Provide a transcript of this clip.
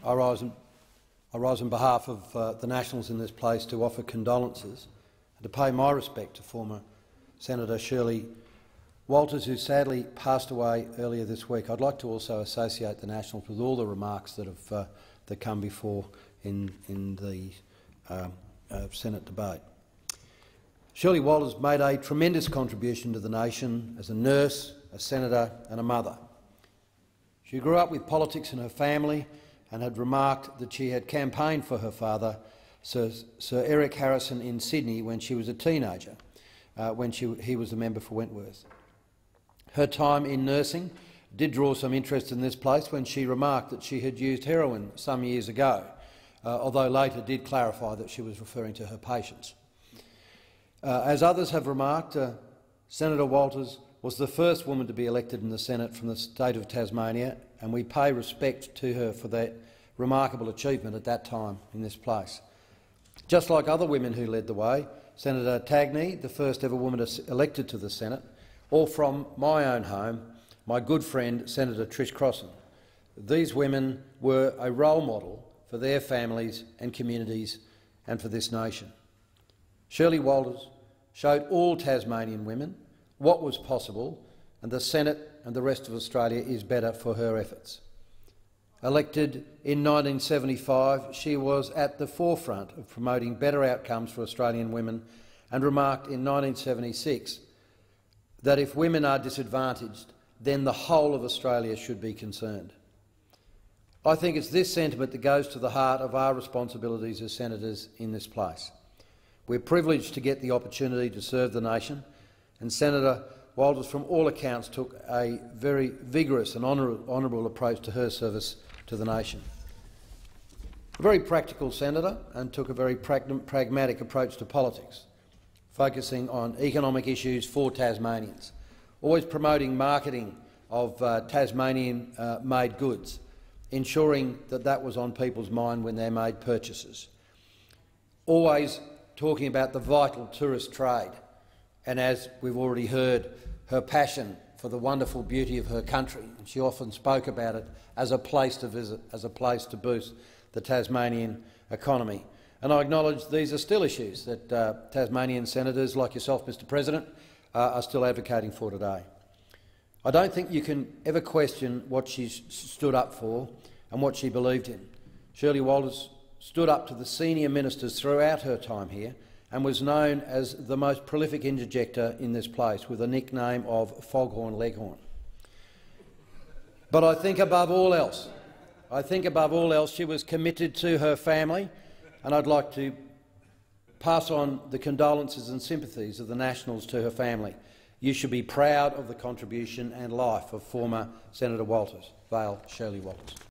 I rise on behalf of the Nationals in this place to offer condolences and to pay my respect to former Senator Shirley Walters, who sadly passed away earlier this week. I'd like to also associate the Nationals with all the remarks that have come before in the Senate debate. Shirley Walters made a tremendous contribution to the nation as a nurse, a senator and a mother. She grew up with politics in her family and had remarked that she had campaigned for her father, Sir Eric Harrison, in Sydney when she was a teenager, when he was a member for Wentworth. Her time in nursing did draw some interest in this place when she remarked that she had used heroin some years ago, although later did clarify that she was referring to her patients. As others have remarked, Senator Walters was the first woman to be elected in the Senate from the state of Tasmania, and we pay respect to her for that remarkable achievement at that time in this place. Just like other women who led the way, Senator Tagney, the first ever woman elected to the Senate, or from my own home, my good friend Senator Trish Crossan. These women were a role model for their families and communities and for this nation. Shirley Walters showed all Tasmanian women what was possible, and the Senate and the rest of Australia is better for her efforts. Elected in 1975, she was at the forefront of promoting better outcomes for Australian women and remarked in 1976 that if women are disadvantaged, then the whole of Australia should be concerned. I think it's this sentiment that goes to the heart of our responsibilities as senators in this place. We're privileged to get the opportunity to serve the nation, and Senator Walters, from all accounts, took a very vigorous and honourable approach to her service to the nation. A very practical senator, and took a very pragmatic approach to politics, focusing on economic issues for Tasmanians, always promoting marketing of Tasmanian-made goods, ensuring that that was on people's mind when they made purchases, always talking about the vital tourist trade, and as we've already heard, her passion for the wonderful beauty of her country. And she often spoke about it as a place to visit, as a place to boost the Tasmanian economy. And I acknowledge these are still issues that Tasmanian senators like yourself, Mr President, are still advocating for today. I don't think you can ever question what she stood up for and what she believed in. Shirley Walters stood up to the senior ministers throughout her time here and was known as the most prolific interjector in this place, with a nickname of Foghorn Leghorn. But I think above all else, she was committed to her family, and I'd like to pass on the condolences and sympathies of the Nationals to her family. You should be proud of the contribution and life of former Senator Walters, Vale Shirley Walters.